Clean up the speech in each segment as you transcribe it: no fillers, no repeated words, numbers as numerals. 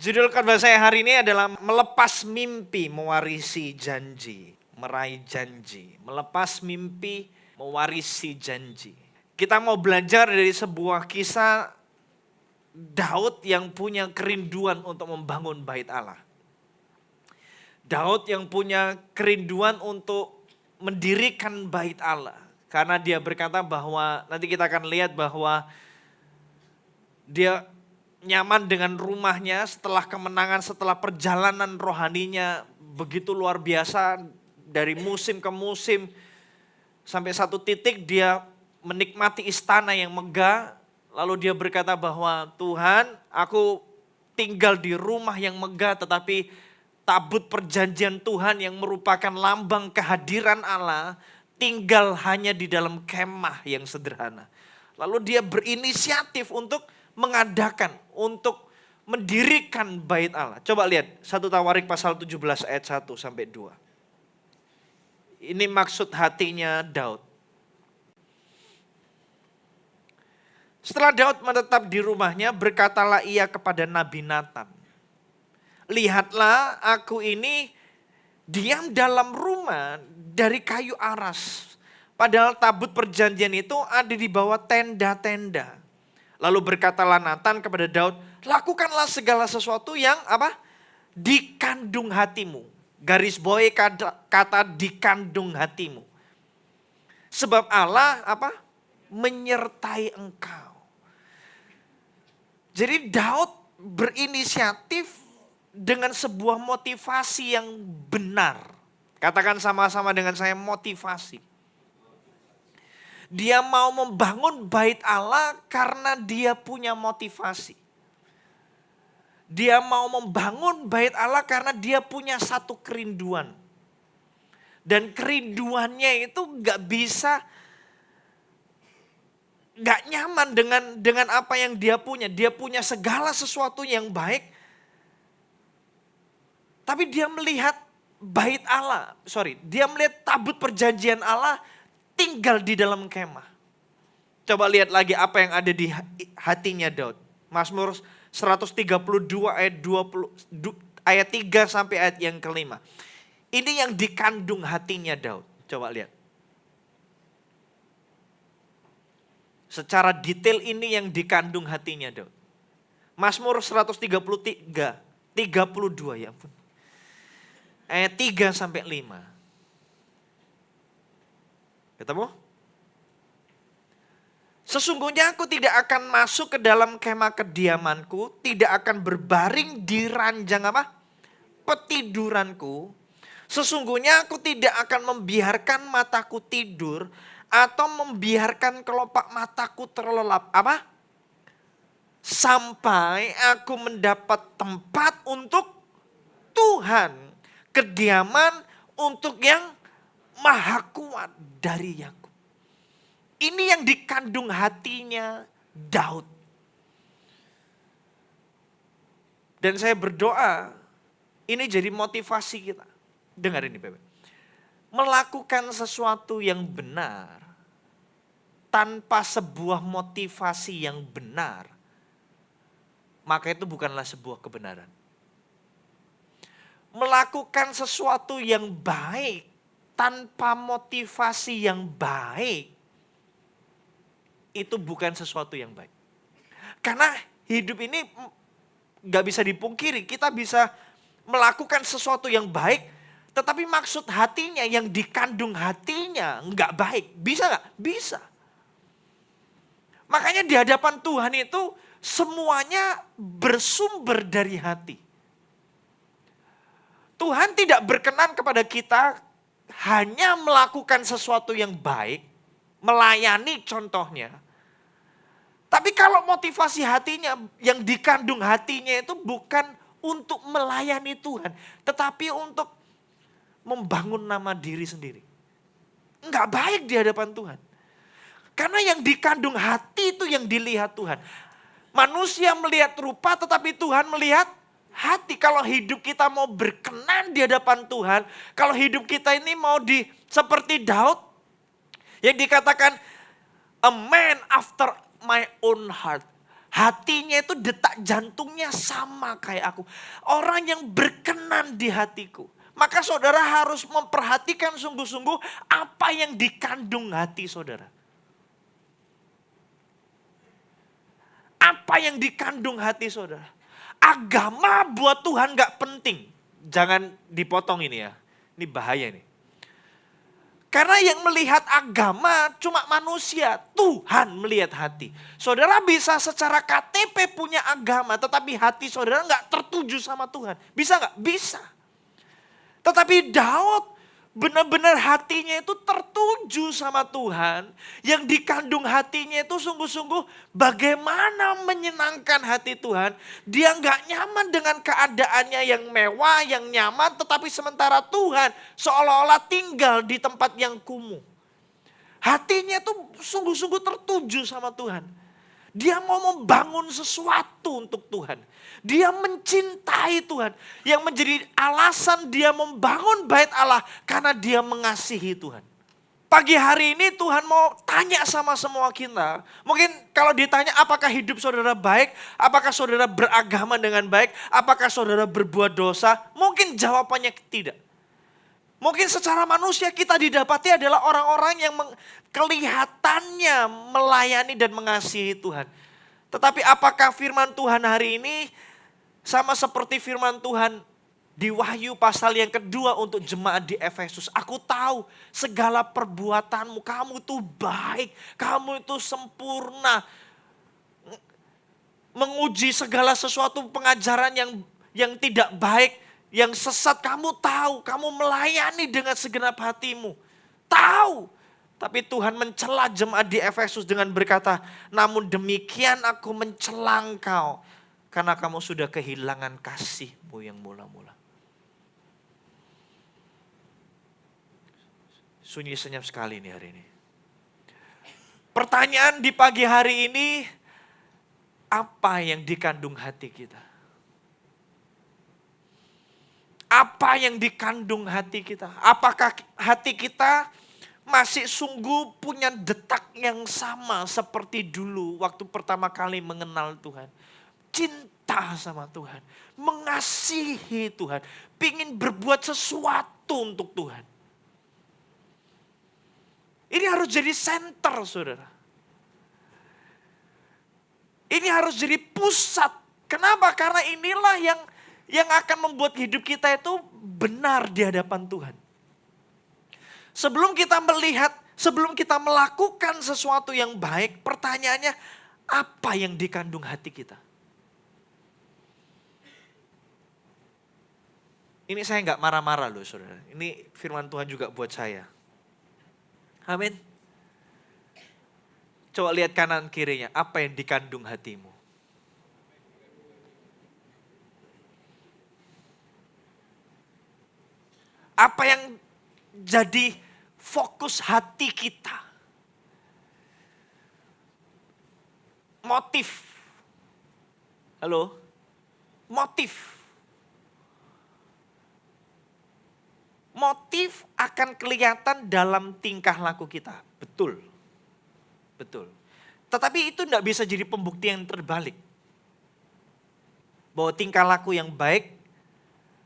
Judul khotbah saya hari ini adalah melepas mimpi, mewarisi janji. Meraih janji, melepas mimpi, mewarisi janji. Kita mau belajar dari sebuah kisah Daud yang punya kerinduan untuk membangun bait Allah. Daud yang punya kerinduan untuk mendirikan bait Allah. Karena dia berkata bahwa, nanti kita akan lihat bahwa dia nyaman dengan rumahnya setelah kemenangan, setelah perjalanan rohaninya begitu luar biasa. Dari musim ke musim, sampai satu titik dia menikmati istana yang megah. Lalu dia berkata bahwa Tuhan, aku tinggal di rumah yang megah, tetapi tabut perjanjian Tuhan yang merupakan lambang kehadiran Allah tinggal hanya di dalam kemah yang sederhana. Lalu dia berinisiatif untuk mengadakan, untuk mendirikan bait Allah. Coba lihat 1 Tawarik pasal 17 ayat 1 sampai 2. Ini maksud hatinya Daud. Setelah Daud menetap di rumahnya, berkatalah ia kepada Nabi Natan, lihatlah aku ini diam dalam rumah dari kayu aras. Padahal tabut perjanjian itu ada di bawah tenda-tenda. Lalu berkatalah Natan kepada Daud, lakukanlah segala sesuatu yang dikandung hatimu. Garis bawahi kata dikandung hatimu. Sebab Allah menyertai engkau. Jadi Daud berinisiatif dengan sebuah motivasi yang benar. Katakan sama-sama dengan saya, motivasi. Dia mau membangun bait Allah karena dia punya motivasi. Dia mau membangun bait Allah karena dia punya satu kerinduan. Dan kerinduannya itu gak nyaman dengan apa yang dia punya. Dia punya segala sesuatu yang baik. Tapi dia melihat bait Allah, dia melihat tabut perjanjian Allah tinggal di dalam kemah. Coba lihat lagi apa yang ada di hatinya Daud. Mazmur 132 ayat 3 sampai ayat yang kelima. Ini yang dikandung hatinya Daud. Coba lihat. Secara detail ini yang dikandung hatinya Daud. Mazmur 133, 32 ya ampun. Ayat 3 sampai 5. Ketemu? Sesungguhnya aku tidak akan masuk ke dalam kemah kediamanku, tidak akan berbaring di ranjang petiduranku. Sesungguhnya aku tidak akan membiarkan mataku tidur atau membiarkan kelopak mataku terlelap. Sampai aku mendapat tempat untuk Tuhan, kediaman untuk yang maha kuat dari Yakub. Ini yang dikandung hatinya Daud. Dan saya berdoa, ini jadi motivasi kita. Dengar ini Bebe. Melakukan sesuatu yang benar, tanpa sebuah motivasi yang benar, maka itu bukanlah sebuah kebenaran. Melakukan sesuatu yang baik, tanpa motivasi yang baik, itu bukan sesuatu yang baik. Karena hidup ini gak bisa dipungkiri. Kita bisa melakukan sesuatu yang baik, tetapi maksud hatinya, yang dikandung hatinya gak baik. Bisa gak? Bisa. Makanya di hadapan Tuhan itu semuanya bersumber dari hati. Tuhan tidak berkenan kepada kita hanya melakukan sesuatu yang baik, melayani contohnya. Tapi kalau motivasi hatinya, yang dikandung hatinya itu bukan untuk melayani Tuhan, tetapi untuk membangun nama diri sendiri. Enggak baik di hadapan Tuhan. Karena yang dikandung hati itu yang dilihat Tuhan. Manusia melihat rupa, tetapi Tuhan melihat hati. Kalau hidup kita mau berkenan di hadapan Tuhan, kalau hidup kita ini mau seperti Daud, yang dikatakan a man after my own heart. Hatinya itu detak jantungnya sama kayak aku. Orang yang berkenan di hatiku. Maka saudara harus memperhatikan sungguh-sungguh apa yang dikandung hati saudara. Apa yang dikandung hati saudara. Agama buat Tuhan gak penting. Jangan dipotong ini ya. Ini bahaya nih. Karena yang melihat agama cuma manusia, Tuhan melihat hati. Saudara bisa secara KTP punya agama, tetapi hati saudara nggak tertuju sama Tuhan. Bisa nggak? Bisa. Tetapi Daud benar-benar hatinya itu tertuju sama Tuhan. Yang dikandung hatinya itu sungguh-sungguh bagaimana menyenangkan hati Tuhan. Dia nggak nyaman dengan keadaannya yang mewah, yang nyaman. Tetapi sementara Tuhan seolah-olah tinggal di tempat yang kumuh. Hatinya itu sungguh-sungguh tertuju sama Tuhan. Dia mau membangun sesuatu untuk Tuhan. Dia mencintai Tuhan. Yang menjadi alasan dia membangun bait Allah karena dia mengasihi Tuhan. Pagi hari ini Tuhan mau tanya sama semua kita. Mungkin kalau ditanya apakah hidup saudara baik, apakah saudara beragama dengan baik, apakah saudara berbuat dosa, mungkin jawabannya tidak. Mungkin secara manusia kita didapati adalah orang-orang yang kelihatannya melayani dan mengasihi Tuhan. Tetapi apakah firman Tuhan hari ini sama seperti firman Tuhan di Wahyu pasal yang kedua untuk jemaat di Efesus. Aku tahu segala perbuatanmu, kamu itu baik, kamu itu sempurna. Menguji segala sesuatu pengajaran yang tidak baik. Yang sesat kamu tahu, kamu melayani dengan segenap hatimu. Tahu. Tapi Tuhan mencela jemaat di Efesus dengan berkata, namun demikian aku mencela engkau. Karena kamu sudah kehilangan kasihmu yang mula-mula. Sunyi senyap sekali nih hari ini. Pertanyaan di pagi hari ini, apa yang dikandung hati kita? Apa yang dikandung hati kita? Apakah hati kita masih sungguh punya detak yang sama seperti dulu waktu pertama kali mengenal Tuhan? Cinta sama Tuhan, mengasihi Tuhan, pingin berbuat sesuatu untuk Tuhan. Ini harus jadi center, saudara. Ini harus jadi pusat. Kenapa? Karena inilah yang akan membuat hidup kita itu benar di hadapan Tuhan. Sebelum kita melihat, sebelum kita melakukan sesuatu yang baik, pertanyaannya apa yang dikandung hati kita? Ini saya nggak marah-marah loh saudara. Ini firman Tuhan juga buat saya. Amin. Coba lihat kanan kirinya, apa yang dikandung hatimu? Apa yang jadi fokus hati kita? Motif. Halo? Motif. Motif akan kelihatan dalam tingkah laku kita. Betul. Betul. Tetapi itu tidak bisa jadi pembuktian yang terbalik. Bahwa tingkah laku yang baik,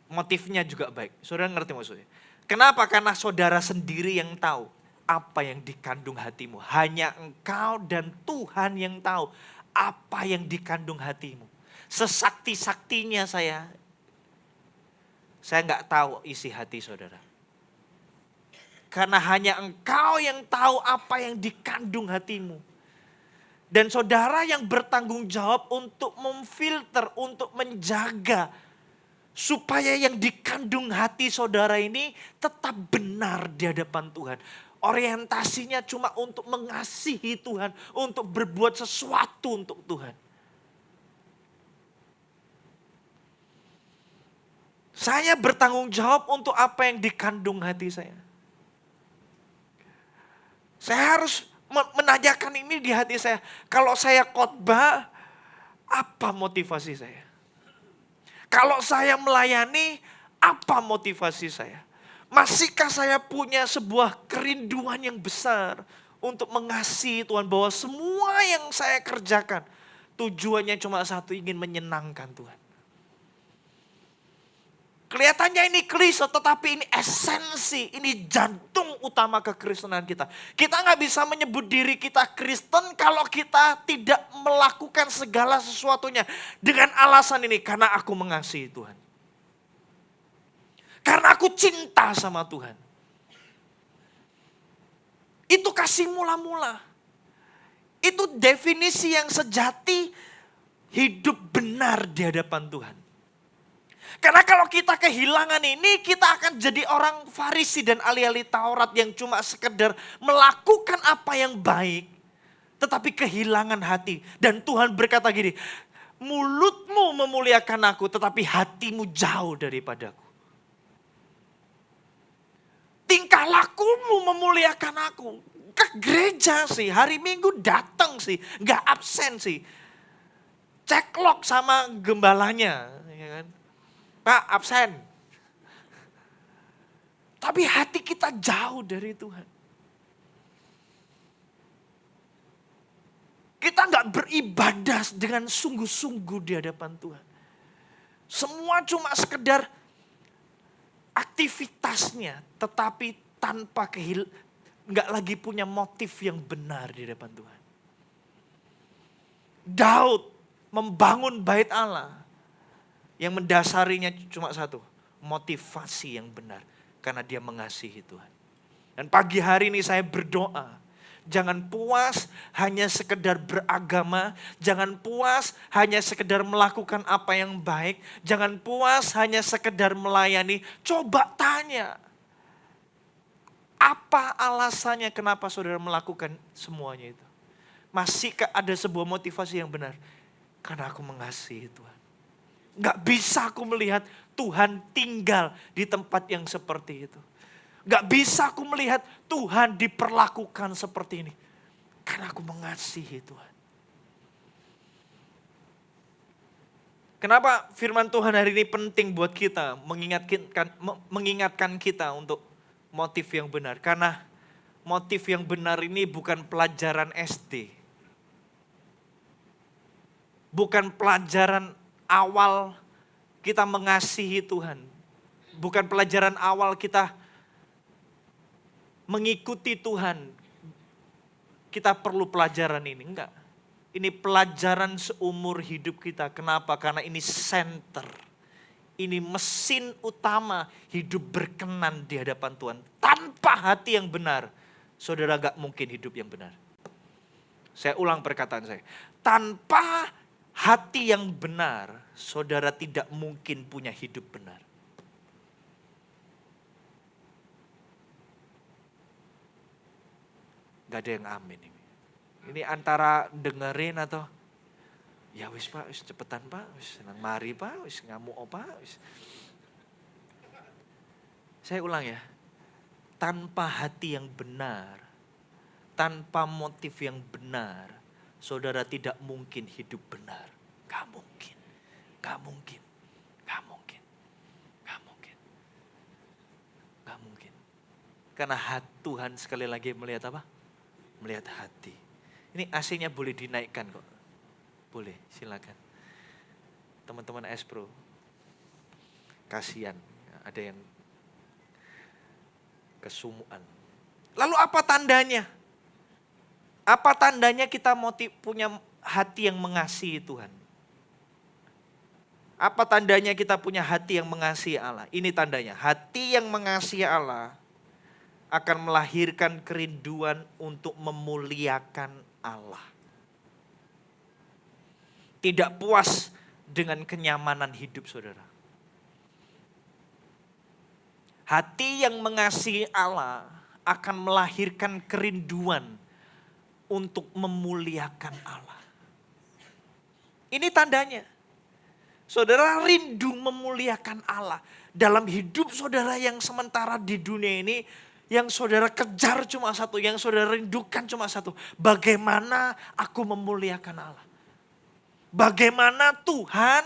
motifnya juga baik. Saudara ngerti maksudnya? Kenapa? Karena saudara sendiri yang tahu apa yang dikandung hatimu. Hanya engkau dan Tuhan yang tahu apa yang dikandung hatimu. Sesakti-saktinya saya nggak tahu isi hati saudara. Karena hanya engkau yang tahu apa yang dikandung hatimu. Dan saudara yang bertanggung jawab untuk memfilter, untuk menjaga. Supaya yang dikandung hati saudara ini tetap benar di hadapan Tuhan. Orientasinya cuma untuk mengasihi Tuhan. Untuk berbuat sesuatu untuk Tuhan. Saya bertanggung jawab untuk apa yang dikandung hati saya. Saya harus menanyakan ini di hati saya. Kalau saya khotbah, apa motivasi saya? Kalau saya melayani, apa motivasi saya? Masihkah saya punya sebuah kerinduan yang besar untuk mengasihi Tuhan, bahwa semua yang saya kerjakan, Tujuannya cuma satu, ingin menyenangkan Tuhan. Kelihatannya ini klise, tetapi ini esensi, ini jantung utama kekristenan kita. Kita nggak bisa menyebut diri kita Kristen kalau kita tidak melakukan segala sesuatunya dengan alasan ini, karena aku mengasihi Tuhan. Karena aku cinta sama Tuhan. Itu kasih mula-mula. Itu definisi yang sejati hidup benar di hadapan Tuhan. Karena kalau kita kehilangan ini, kita akan jadi orang Farisi dan ahli-ahli Taurat yang cuma sekedar melakukan apa yang baik, tetapi kehilangan hati. Dan Tuhan berkata gini, mulutmu memuliakan aku, tetapi hatimu jauh daripadaku. Tingkah lakumu memuliakan aku. Ke gereja sih, hari Minggu datang sih, gak absen sih. Ceklok sama gembalanya, ya kan? Pak, absen. Tapi hati kita jauh dari Tuhan. Kita nggak beribadah dengan sungguh-sungguh di hadapan Tuhan. Semua cuma sekedar aktivitasnya, tetapi tanpa nggak lagi punya motif yang benar di hadapan Tuhan. Daud membangun bait Allah. Yang mendasarinya cuma satu, motivasi yang benar. Karena dia mengasihi Tuhan. Dan pagi hari ini saya berdoa, jangan puas hanya sekedar beragama, jangan puas hanya sekedar melakukan apa yang baik, jangan puas hanya sekedar melayani. Coba tanya, apa alasannya kenapa saudara melakukan semuanya itu? Masihkah ada sebuah motivasi yang benar? Karena aku mengasihi Tuhan. Gak bisa aku melihat Tuhan tinggal di tempat yang seperti itu. Gak bisa aku melihat Tuhan diperlakukan seperti ini. Karena aku mengasihi Tuhan. Kenapa firman Tuhan hari ini penting buat kita, mengingatkan kita untuk motif yang benar. Karena motif yang benar ini bukan pelajaran SD. Bukan pelajaran awal kita mengasihi Tuhan. Bukan pelajaran awal kita mengikuti Tuhan. Kita perlu pelajaran ini, enggak. Ini pelajaran seumur hidup kita. Kenapa? Karena ini center. Ini mesin utama hidup berkenan di hadapan Tuhan. Tanpa hati yang benar, saudara gak mungkin hidup yang benar. Saya ulang perkataan saya. Tanpa hati yang benar, saudara tidak mungkin punya hidup benar. Gak ada yang amin ini. Ini antara dengerin atau ya wis Pak, wis cepetan Pak, wis senang mari Pak, wis ngamuk Pak, wis. Saya ulang ya. Tanpa hati yang benar, tanpa motif yang benar, saudara tidak mungkin hidup benar. Gak mungkin, gak mungkin, gak mungkin, gak mungkin, gak mungkin. Karena Tuhan sekali lagi melihat apa? Melihat hati. Ini AC-nya boleh dinaikkan kok. Boleh, silakan. Teman-teman Espro. Kasihan, ada yang kesumuan. Lalu apa tandanya? Apa tandanya kita punya hati yang mengasihi Tuhan? Apa tandanya kita punya hati yang mengasihi Allah? Ini tandanya, hati yang mengasihi Allah akan melahirkan kerinduan untuk memuliakan Allah. Tidak puas dengan kenyamanan hidup saudara. Hati yang mengasihi Allah akan melahirkan kerinduan untuk memuliakan Allah. Ini tandanya. Saudara rindu memuliakan Allah. Dalam hidup saudara yang sementara di dunia ini, yang saudara kejar cuma satu, yang saudara rindukan cuma satu. Bagaimana aku memuliakan Allah? Bagaimana Tuhan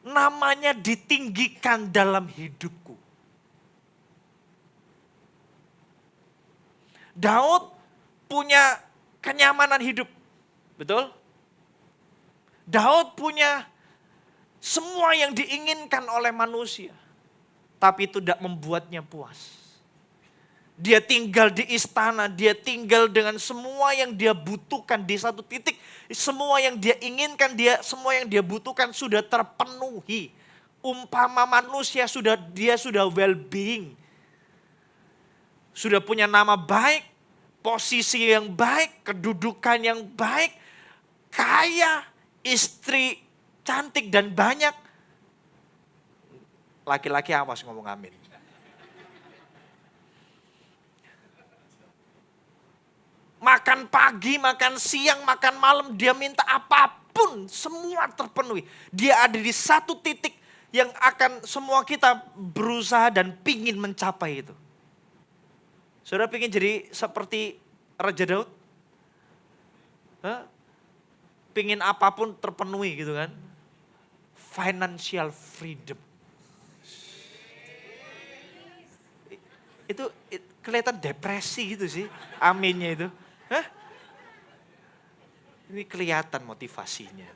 namanya ditinggikan dalam hidupku? Daud punya kenyamanan hidup, betul? Daud punya semua yang diinginkan oleh manusia. Tapi itu tidak membuatnya puas. Dia tinggal di istana, dia tinggal dengan semua yang dia butuhkan di satu titik. Semua yang dia inginkan, semua yang dia butuhkan sudah terpenuhi. Umpama manusia dia sudah well-being. Sudah punya nama baik, posisi yang baik, kedudukan yang baik, kaya, istri cantik dan banyak. Laki-laki awas ngomong amin. Makan pagi, makan siang, makan malam, dia minta apapun, semua terpenuhi. Dia ada di satu titik yang akan semua kita berusaha dan pingin mencapai itu. Saudara pingin jadi seperti Raja Daud? Pingin apapun terpenuhi gitu kan? Financial freedom. Itu kelihatan depresi gitu sih, aminnya itu. Ini kelihatan motivasinya.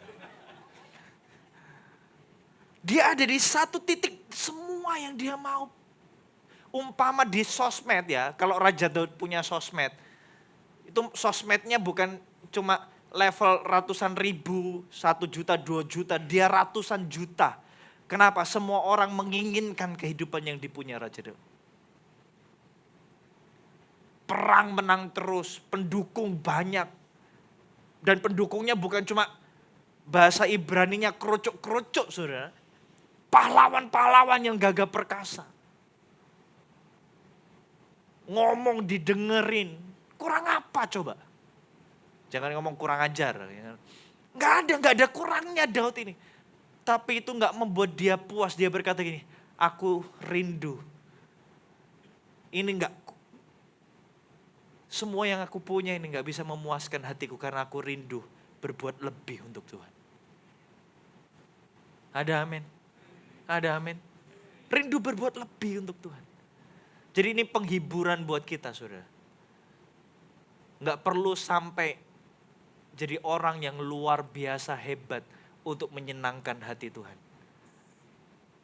Dia ada di satu titik semua yang dia mau. Umpama di sosmed ya, kalau Raja Daud punya sosmed. Itu sosmednya bukan cuma level ratusan ribu, 1 juta, 2 juta. Dia ratusan juta. Kenapa? Semua orang menginginkan kehidupan yang dipunya Raja Daud. Perang menang terus, pendukung banyak. Dan pendukungnya bukan cuma bahasa Ibraninya kerucuk-kerucuk, saudara. Pahlawan-pahlawan yang gagah perkasa. Ngomong didengerin. Kurang apa coba? Jangan ngomong kurang ajar. Nggak ada kurangnya Daud ini. Tapi itu nggak membuat dia puas. Dia berkata gini, aku rindu. Ini nggak. Semua yang aku punya ini gak bisa memuaskan hatiku karena aku rindu berbuat lebih untuk Tuhan. Ada amin. Ada amin. Rindu berbuat lebih untuk Tuhan. Jadi ini penghiburan buat kita, saudara. Gak perlu sampai jadi orang yang luar biasa hebat untuk menyenangkan hati Tuhan.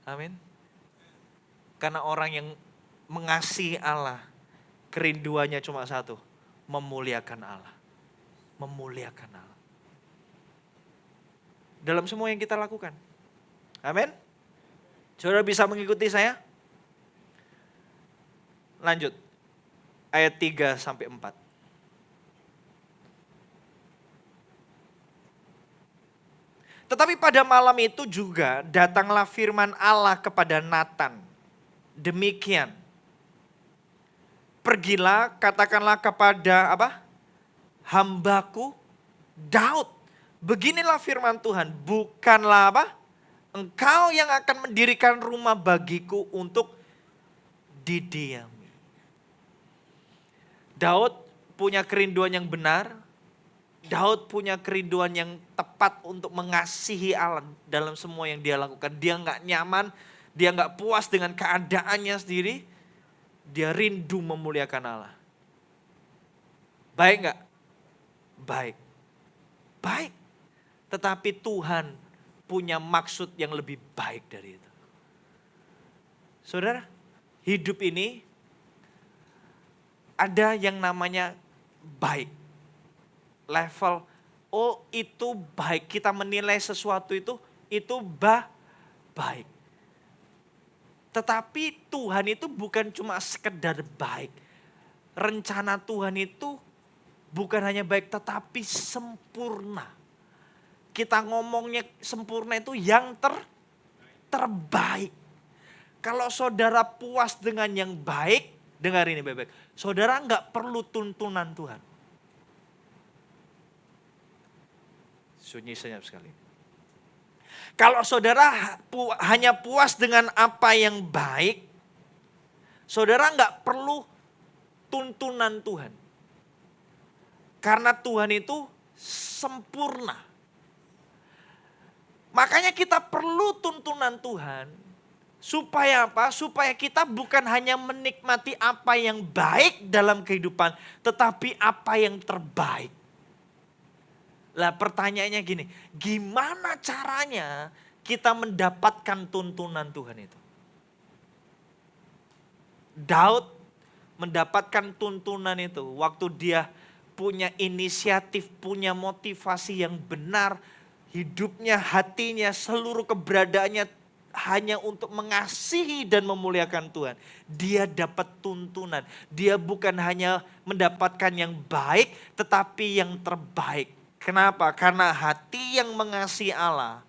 Amin. Karena orang yang mengasihi Allah, kerinduannya cuma satu, memuliakan Allah. Memuliakan Allah. Dalam semua yang kita lakukan. Amin. Saudara bisa mengikuti saya? Lanjut. Ayat 3 sampai 4. Tetapi pada malam itu juga datanglah firman Allah kepada Natan. Demikian. Pergilah, katakanlah kepada hambaku Daud. Beginilah firman Tuhan, bukanlah engkau yang akan mendirikan rumah bagiku untuk didiami. Daud punya kerinduan yang benar. Daud punya kerinduan yang tepat untuk mengasihi Allah dalam semua yang dia lakukan. Dia gak nyaman, dia gak puas dengan keadaannya sendiri. Dia rindu memuliakan Allah. Baik gak? Baik. Baik. Tetapi Tuhan punya maksud yang lebih baik dari itu. Saudara, hidup ini ada yang namanya baik. Level, itu baik. Kita menilai sesuatu itu baik. Tetapi Tuhan itu bukan cuma sekedar baik. Rencana Tuhan itu bukan hanya baik tetapi sempurna. Kita ngomongnya sempurna itu yang terbaik. Kalau saudara puas dengan yang baik, dengar ini baik-baik. Saudara nggak perlu tuntunan Tuhan. Sunyi senyap sekali. Kalau saudara hanya puas dengan apa yang baik, saudara nggak perlu tuntunan Tuhan. Karena Tuhan itu sempurna. Makanya kita perlu tuntunan Tuhan. Supaya apa? Supaya kita bukan hanya menikmati apa yang baik dalam kehidupan, tetapi apa yang terbaik. Lah pertanyaannya gini, gimana caranya kita mendapatkan tuntunan Tuhan itu? Daud mendapatkan tuntunan itu waktu dia punya inisiatif, punya motivasi yang benar, hidupnya, hatinya, seluruh keberadaannya hanya untuk mengasihi dan memuliakan Tuhan. Dia dapat tuntunan. Dia bukan hanya mendapatkan yang baik, tetapi yang terbaik. Kenapa? Karena hati yang mengasihi Allah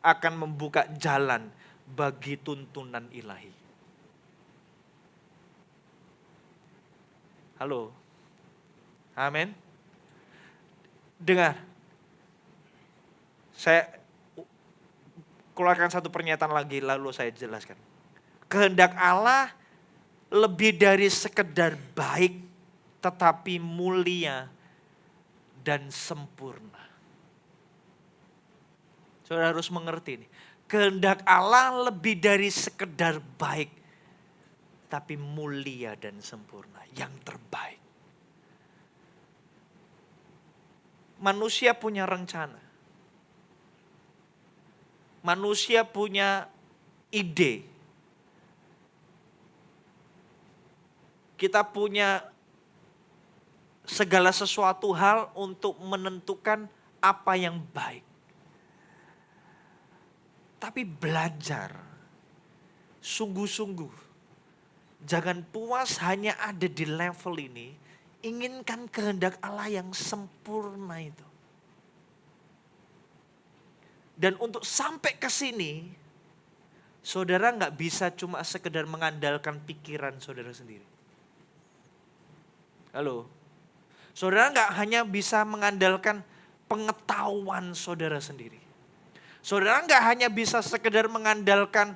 akan membuka jalan bagi tuntunan ilahi. Halo. Amin. Dengar. Saya keluarkan satu pernyataan lagi lalu saya jelaskan. Kehendak Allah lebih dari sekedar baik tetapi mulia dan sempurna. Saudara harus mengerti ini. Kehendak Allah lebih dari sekedar baik tapi mulia dan sempurna, yang terbaik. Manusia punya rencana. Manusia punya ide. Kita punya segala sesuatu hal untuk menentukan apa yang baik. Tapi belajar sungguh-sungguh. Jangan puas hanya ada di level ini. Inginkan kehendak Allah yang sempurna itu. Dan untuk sampai ke sini, saudara nggak bisa cuma sekedar mengandalkan pikiran saudara sendiri. Halo? Saudara nggak hanya bisa mengandalkan pengetahuan saudara sendiri. Saudara nggak hanya bisa sekedar mengandalkan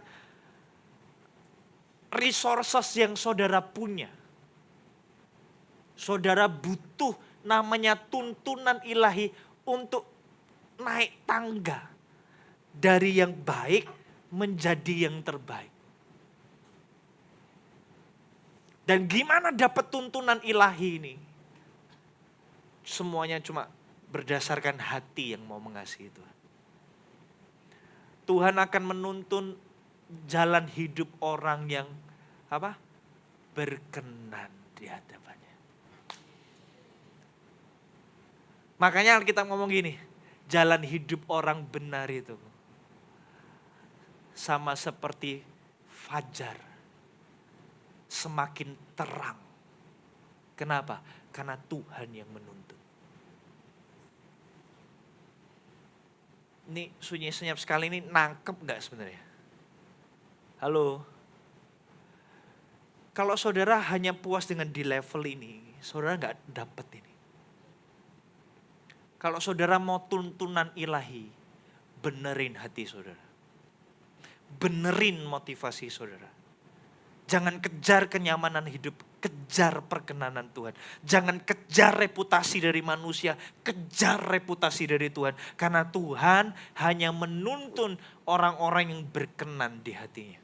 resources yang saudara punya. Saudara butuh namanya tuntunan ilahi untuk naik tangga. Dari yang baik menjadi yang terbaik. Dan gimana dapat tuntunan ilahi ini? Semuanya cuma berdasarkan hati yang mau mengasihi Tuhan. Tuhan akan menuntun jalan hidup orang yang berkenan di hadapannya. Makanya kita ngomong gini, jalan hidup orang benar itu sama seperti fajar, semakin terang. Kenapa? Karena Tuhan yang menuntun. Ini sunyi senyap sekali ini, nangkep gak sebenarnya? Halo? Kalau saudara hanya puas dengan di level ini, saudara gak dapat ini. Kalau saudara mau tuntunan ilahi, benerin hati saudara. Benerin motivasi saudara. Jangan kejar kenyamanan hidup, kejar perkenanan Tuhan. Jangan kejar reputasi dari manusia, kejar reputasi dari Tuhan. Karena Tuhan hanya menuntun orang-orang yang berkenan di hatinya.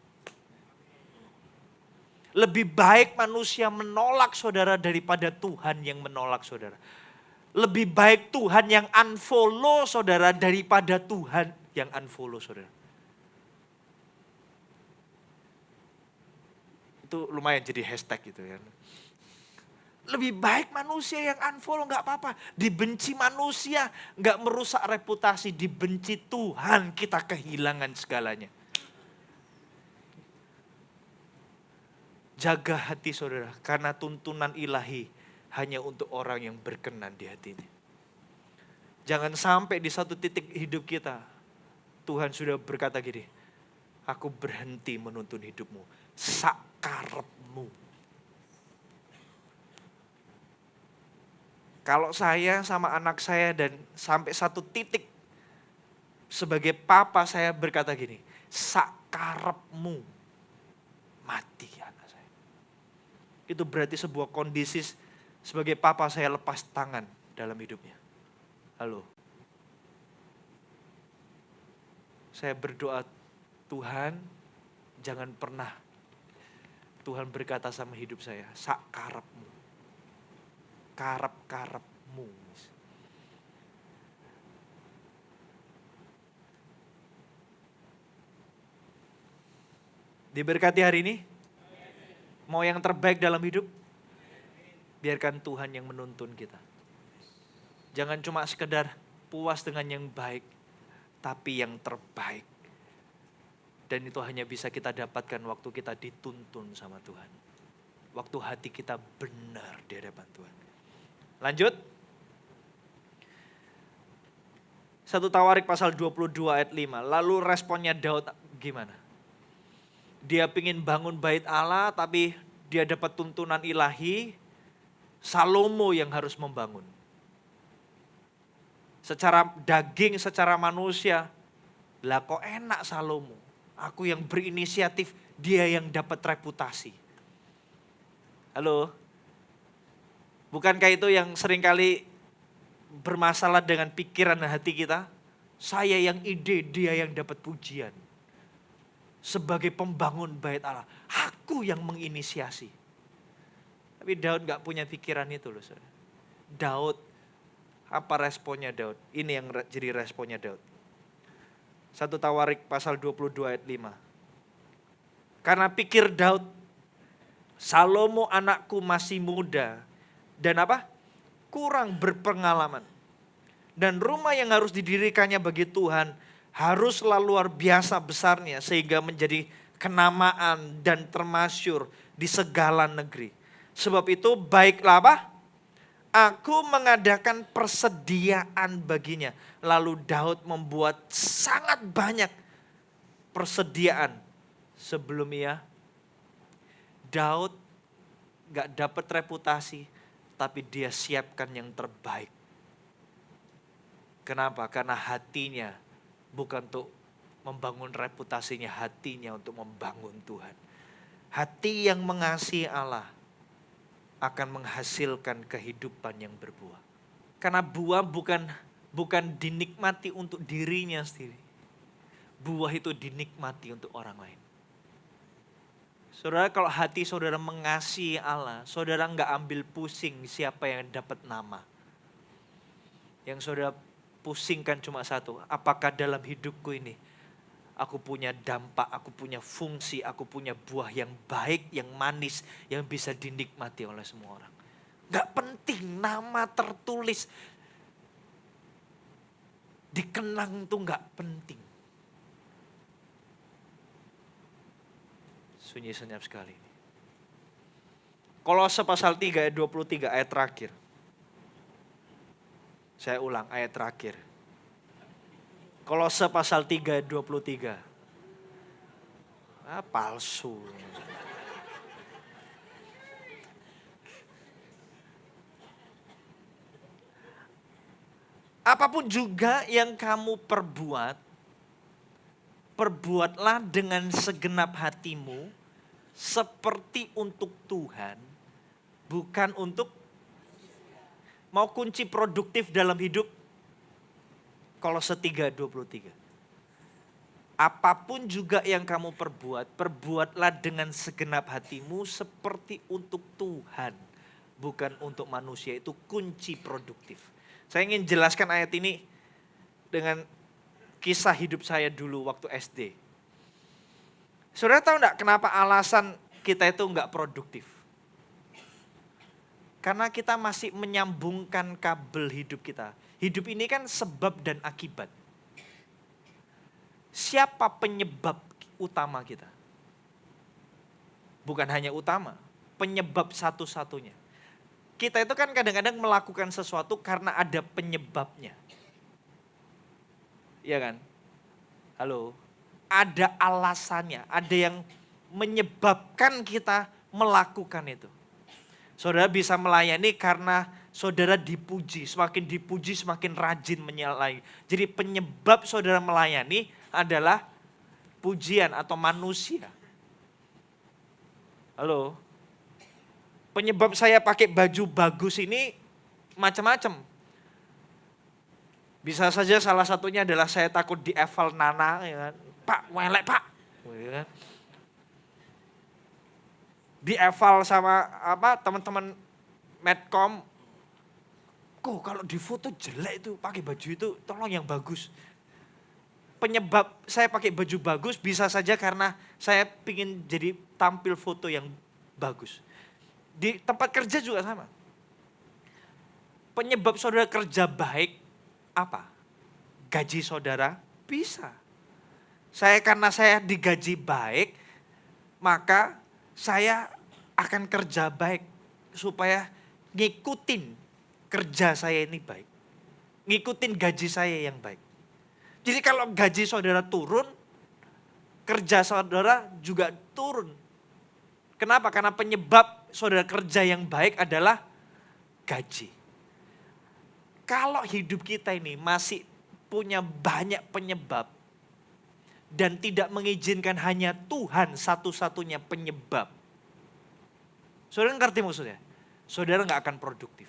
Lebih baik manusia menolak saudara daripada Tuhan yang menolak saudara. Lebih baik Tuhan yang unfollow saudara daripada Tuhan yang unfollow saudara. Itu lumayan jadi hashtag gitu ya. Lebih baik manusia yang unfollow gak apa-apa. Dibenci manusia gak merusak reputasi. Dibenci Tuhan kita kehilangan segalanya. Jaga hati saudara karena tuntunan ilahi hanya untuk orang yang berkenan di hatinya. Jangan sampai di satu titik hidup kita Tuhan sudah berkata gini, aku berhenti menuntun hidupmu, sakarepmu. Kalau saya sama anak saya dan sampai satu titik sebagai papa saya berkata gini, sakarepmu, mati anak saya. Itu berarti sebuah kondisi sebagai papa saya lepas tangan dalam hidupnya. Halo. Saya berdoa, Tuhan jangan pernah Tuhan berkata sama hidup saya, sakarepmu. Karep-karepmu. Diberkati hari ini? Mau yang terbaik dalam hidup? Biarkan Tuhan yang menuntun kita. Jangan cuma sekedar puas dengan yang baik, tapi yang terbaik. Dan itu hanya bisa kita dapatkan waktu kita dituntun sama Tuhan. Waktu hati kita benar di hadapan Tuhan. Lanjut. 1 Tawarik pasal 22 ayat 5. Lalu responnya Daud gimana? Dia pingin bangun bait Allah tapi dia dapat tuntunan ilahi. Salomo yang harus membangun. Secara daging, secara manusia. Lah kok enak Salomo. Aku yang berinisiatif, dia yang dapat reputasi. Halo? Bukankah itu yang seringkali bermasalah dengan pikiran dan hati kita? Saya yang ide, dia yang dapat pujian. Sebagai pembangun bait Allah, aku yang menginisiasi. Tapi Daud gak punya pikiran itu loh. Saudara. Daud, apa responnya Daud? Ini yang jadi responnya Daud. 1 Tawarik pasal 22 ayat 5. Karena pikir Daud, Salomo anakku masih muda dan apa? Kurang berpengalaman. Dan rumah yang harus didirikannya bagi Tuhan haruslah luar biasa besarnya sehingga menjadi kenamaan dan termasyur di segala negeri. Sebab itu baiklah apa? Aku mengadakan persediaan baginya. Lalu Daud membuat sangat banyak persediaan sebelum ia. Daud gak dapat reputasi, tapi dia siapkan yang terbaik. Kenapa? Karena hatinya bukan untuk membangun reputasinya, hatinya untuk membangun Tuhan. Hati yang mengasihi Allah akan menghasilkan kehidupan yang berbuah. Karena buah bukan dinikmati untuk dirinya sendiri. Buah itu dinikmati untuk orang lain. Saudara, kalau hati saudara mengasihi Allah, saudara enggak ambil pusing siapa yang dapat nama. Yang saudara pusingkan cuma satu, apakah dalam hidupku ini aku punya dampak, aku punya fungsi, aku punya buah yang baik, yang manis, yang bisa dinikmati oleh semua orang. Gak penting nama tertulis, dikenang tuh gak penting. Sunyi senyap sekali. Kolose pasal 3 ayat 23 ayat terakhir. Saya ulang ayat terakhir. Kolose pasal 3 ayat 23. Palsu. Apapun juga yang kamu perbuatlah dengan segenap hatimu seperti untuk Tuhan, bukan untuk mau kunci produktif dalam hidup. Kolose 3:23. Apapun juga yang kamu perbuatlah dengan segenap hatimu seperti untuk Tuhan, bukan untuk manusia. Itu kunci produktif. Saya ingin jelaskan ayat ini dengan kisah hidup saya dulu waktu SD. Saudara tahu enggak kenapa alasan kita itu enggak produktif? Karena kita masih menyambungkan kabel hidup kita. Hidup ini kan sebab dan akibat. Siapa penyebab utama kita? Bukan hanya utama, penyebab satu-satunya. Kita itu kan kadang-kadang melakukan sesuatu karena ada penyebabnya. Iya kan? Halo? Ada alasannya, ada yang menyebabkan kita melakukan itu. Saudara bisa melayani karena saudara dipuji, semakin rajin menyalahi. Jadi penyebab saudara melayani adalah pujian atau manusia. Halo? Penyebab saya pakai baju bagus ini macam-macam. Bisa saja salah satunya adalah saya takut dieval Nana, ya kan? Pak, welek Pak. Ya kan? Dieval sama teman-teman Medcom. Kok kalau di foto jelek itu pakai baju itu tolong yang bagus. penyebab saya pakai baju bagus bisa saja karena saya ingin jadi tampil foto yang bagus. Di tempat kerja juga sama. Penyebab saudara kerja baik apa? Gaji saudara bisa. Karena saya digaji baik, maka saya akan kerja baik supaya ngikutin kerja saya ini baik. Ngikutin gaji saya yang baik. Jadi kalau gaji saudara turun, kerja saudara juga turun. Kenapa? Karena penyebab saudara kerja yang baik adalah gaji. Kalau hidup kita ini masih punya banyak penyebab dan tidak mengizinkan hanya Tuhan satu-satunya penyebab. Saudara ngerti maksudnya? Saudara nggak akan produktif.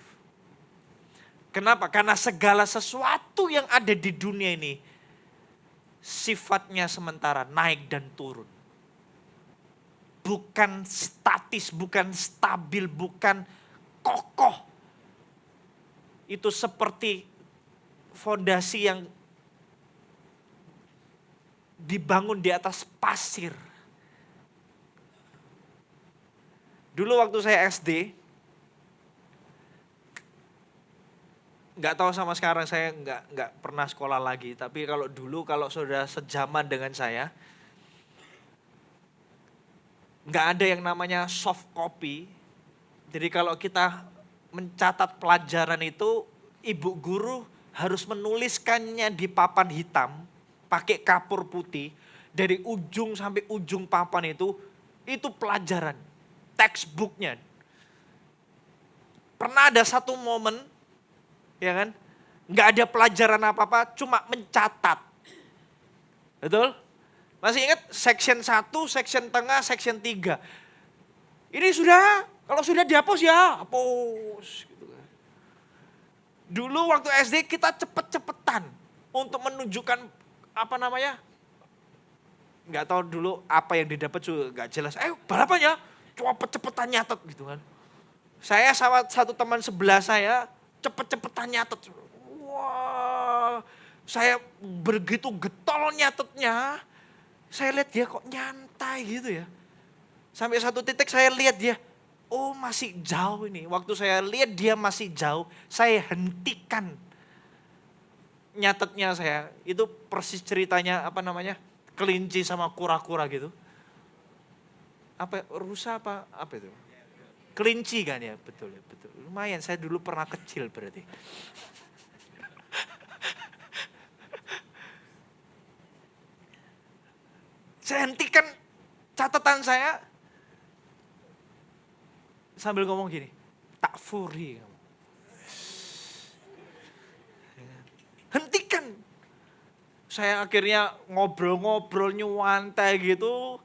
Kenapa? Karena segala sesuatu yang ada di dunia ini sifatnya sementara, naik dan turun. Bukan statis, bukan stabil, bukan kokoh. Itu seperti fondasi yang dibangun di atas pasir. Dulu waktu saya SD, nggak tahu sama sekarang, saya nggak pernah sekolah lagi. Tapi kalau dulu, kalau saudara sejaman dengan saya, nggak ada yang namanya soft copy. Jadi kalau kita mencatat pelajaran itu, ibu guru harus menuliskannya di papan hitam, pakai kapur putih, dari ujung sampai ujung papan itu pelajaran, textbooknya. Pernah ada satu momen, ya kan, nggak ada pelajaran apa-apa, cuma mencatat. Betul? Masih ingat section 1, section tengah, section 3. Ini sudah, kalau sudah dihapus ya, hapus. Gitu kan. Dulu waktu SD kita cepet-cepetan untuk menunjukkan nggak tahu dulu apa yang didapat juga nggak jelas. Balapan ya, cepet-cepetan nyatet gitu kan. Saya sama satu teman sebelah saya cepet-cepetan nyatet. Wah, saya begitu getol nyatetnya. Saya lihat dia kok nyantai gitu ya. Sampai satu titik saya lihat dia, oh masih jauh ini. Waktu saya lihat dia masih jauh, saya hentikan nyatetnya saya. Itu persis ceritanya kelinci sama kura-kura gitu. Rusa apa itu? Kelinci kan ya, betul. Lumayan, saya dulu pernah kecil berarti. Saya hentikan catatan saya sambil ngomong gini, tak furi kamu. Hentikan. Saya akhirnya ngobrol-ngobrol nyuantai gitu.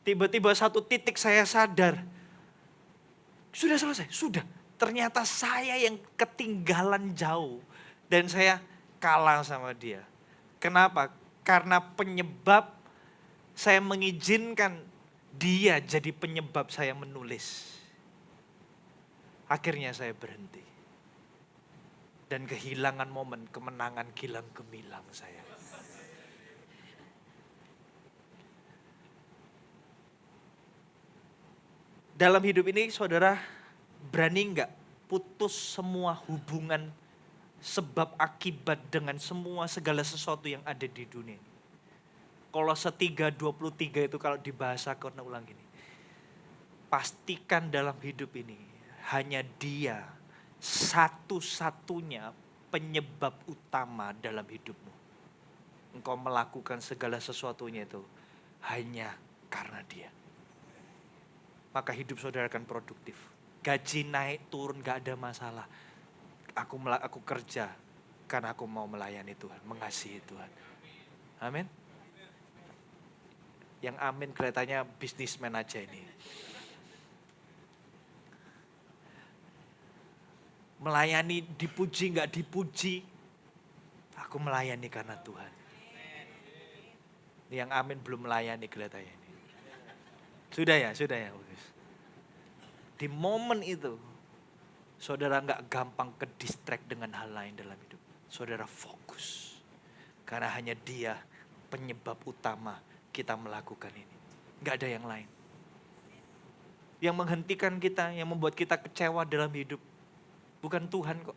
Tiba-tiba satu titik saya sadar. Sudah selesai, sudah. Ternyata saya yang ketinggalan jauh. Dan saya kalah sama dia. Kenapa? Karena penyebab saya mengizinkan dia jadi penyebab saya menulis. Akhirnya saya berhenti. Dan kehilangan momen kemenangan gilang gemilang saya. Dalam hidup ini saudara berani enggak putus semua hubungan sebab akibat dengan semua segala sesuatu yang ada di dunia. Kolose 3:23 itu kalau dibahasakan ulang gini. Pastikan dalam hidup ini hanya dia satu-satunya penyebab utama dalam hidupmu. Engkau melakukan segala sesuatunya itu hanya karena dia. Maka hidup saudara akan produktif. Gaji naik turun gak ada masalah. Aku kerja karena aku mau melayani Tuhan, mengasihi Tuhan. Amin. Yang amin kelihatannya bisnismen aja ini. Melayani dipuji gak dipuji, aku melayani karena Tuhan. Yang amin belum melayani kelihatannya ini. Sudah ya. Di momen itu, saudara gak gampang ke distract dengan hal lain dalam hidup. Saudara fokus. Karena hanya dia penyebab utama kita melakukan ini. Gak ada yang lain. Yang menghentikan kita, yang membuat kita kecewa dalam hidup, bukan Tuhan kok,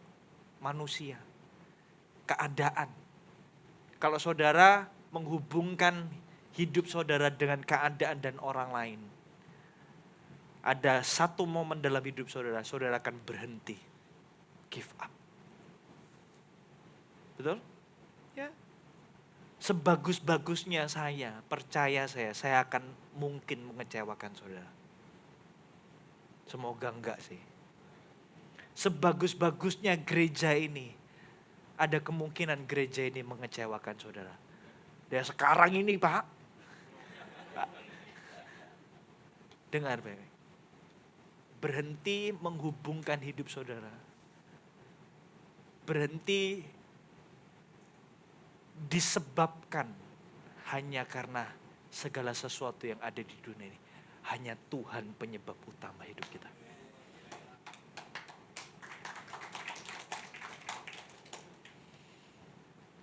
manusia, keadaan. Kalau saudara menghubungkan hidup saudara dengan keadaan dan orang lain, ada satu momen dalam hidup saudara, saudara akan berhenti, give up. Betul? Ya. Sebagus-bagusnya saya, percaya saya akan mungkin mengecewakan saudara. Semoga enggak sih. Sebagus-bagusnya gereja ini, ada kemungkinan gereja ini mengecewakan saudara. Dan sekarang ini Pak, dengar baik. Berhenti menghubungkan hidup saudara. Berhenti disebabkan hanya karena segala sesuatu yang ada di dunia ini. Hanya Tuhan penyebab utama hidup kita.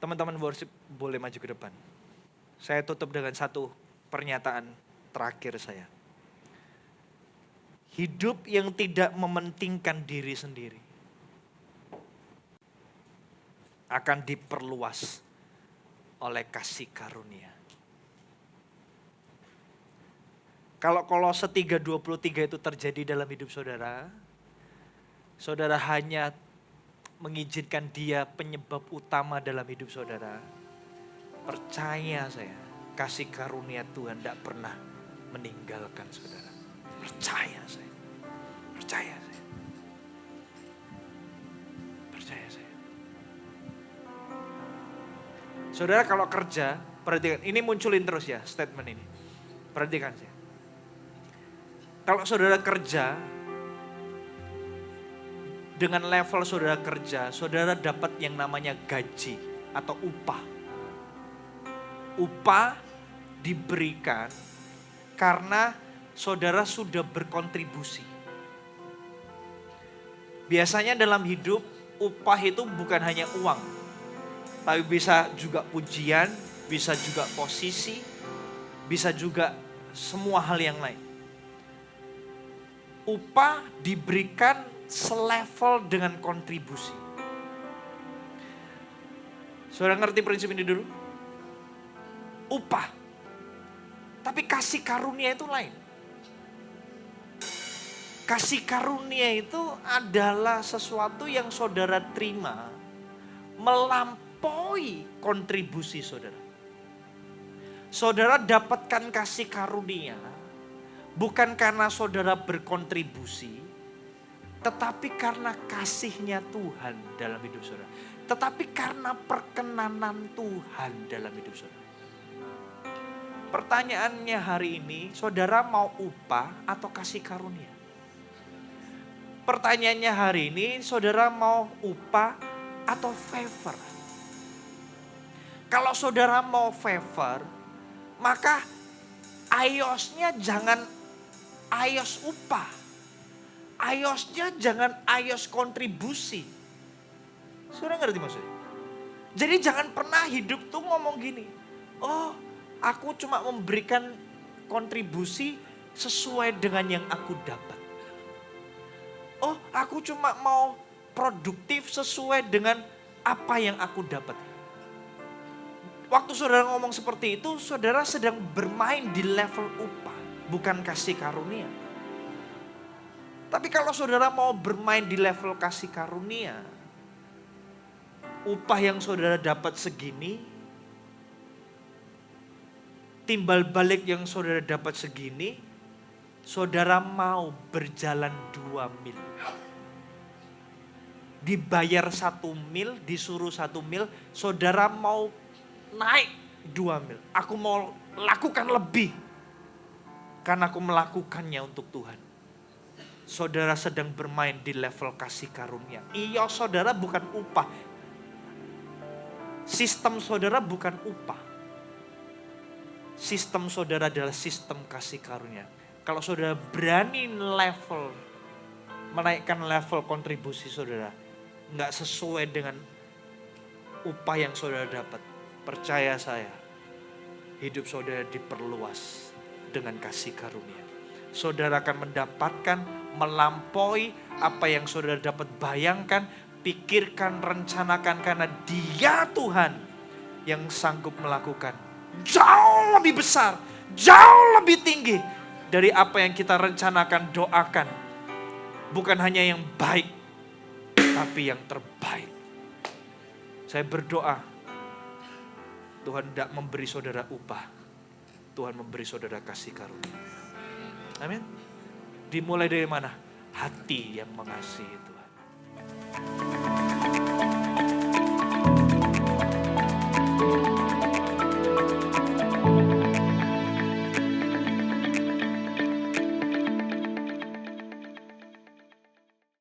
Teman-teman worship boleh maju ke depan. Saya tutup dengan satu pernyataan terakhir saya. Hidup yang tidak mementingkan diri sendiri akan diperluas oleh kasih karunia. Kalau Kolose 3:23 itu terjadi dalam hidup saudara, saudara hanya mengizinkan dia penyebab utama dalam hidup saudara. Percaya saya, kasih karunia Tuhan tidak pernah meninggalkan saudara. Percaya saya. Percaya saya. Percaya saya. Saudara kalau kerja, perhatikan, ini munculin terus ya statement ini. Perhatikan saya. Kalau saudara kerja, dengan level saudara kerja, saudara dapat yang namanya gaji atau upah. Upah diberikan karena saudara sudah berkontribusi. Biasanya dalam hidup, upah itu bukan hanya uang. Tapi bisa juga pujian, bisa juga posisi, bisa juga semua hal yang lain. Upah diberikan selevel dengan kontribusi. Saudara ngerti prinsip ini dulu? Upah. Tapi kasih karunia itu lain. Kasih karunia itu adalah sesuatu yang saudara terima melampaui kontribusi saudara. Saudara dapatkan kasih karunia bukan karena saudara berkontribusi, tetapi karena kasihnya Tuhan dalam hidup saudara. Tetapi karena perkenanan Tuhan dalam hidup saudara. Pertanyaannya hari ini, saudara mau upah atau kasih karunia? Pertanyaannya hari ini, saudara mau upah atau favor? Kalau saudara mau favor, maka ayosnya jangan ayos upah. Ayosnya jangan ayos kontribusi. Saudara ngerti maksudnya? Jadi jangan pernah hidup tuh ngomong gini. Oh, aku cuma memberikan kontribusi sesuai dengan yang aku dapat. Oh, aku cuma mau produktif sesuai dengan apa yang aku dapat. Waktu saudara ngomong seperti itu, saudara sedang bermain di level upah, bukan kasih karunia. Tapi kalau saudara mau bermain di level kasih karunia, upah yang saudara dapat segini, timbal balik yang saudara dapat segini, saudara mau berjalan 2 mil. Dibayar 1 mil, disuruh 1 mil, saudara mau naik 2 mil. Aku mau lakukan lebih. Karena aku melakukannya untuk Tuhan. Saudara sedang bermain di level kasih karunia. Iya, saudara bukan upah. Sistem saudara bukan upah. Sistem saudara adalah sistem kasih karunia. Kalau saudara berani menaikkan level kontribusi saudara, nggak sesuai dengan upah yang saudara dapat, percaya saya, hidup saudara diperluas dengan kasih karunia. Saudara akan mendapatkan melampaui apa yang saudara dapat bayangkan, pikirkan, rencanakan, karena Dia Tuhan yang sanggup melakukan jauh lebih besar, jauh lebih tinggi dari apa yang kita rencanakan, doakan. Bukan hanya yang baik, tapi yang terbaik. Saya berdoa, Tuhan tidak memberi saudara upah, Tuhan memberi saudara kasih karunia. Amin. Dimulai dari mana? Hati yang mengasihi Tuhan.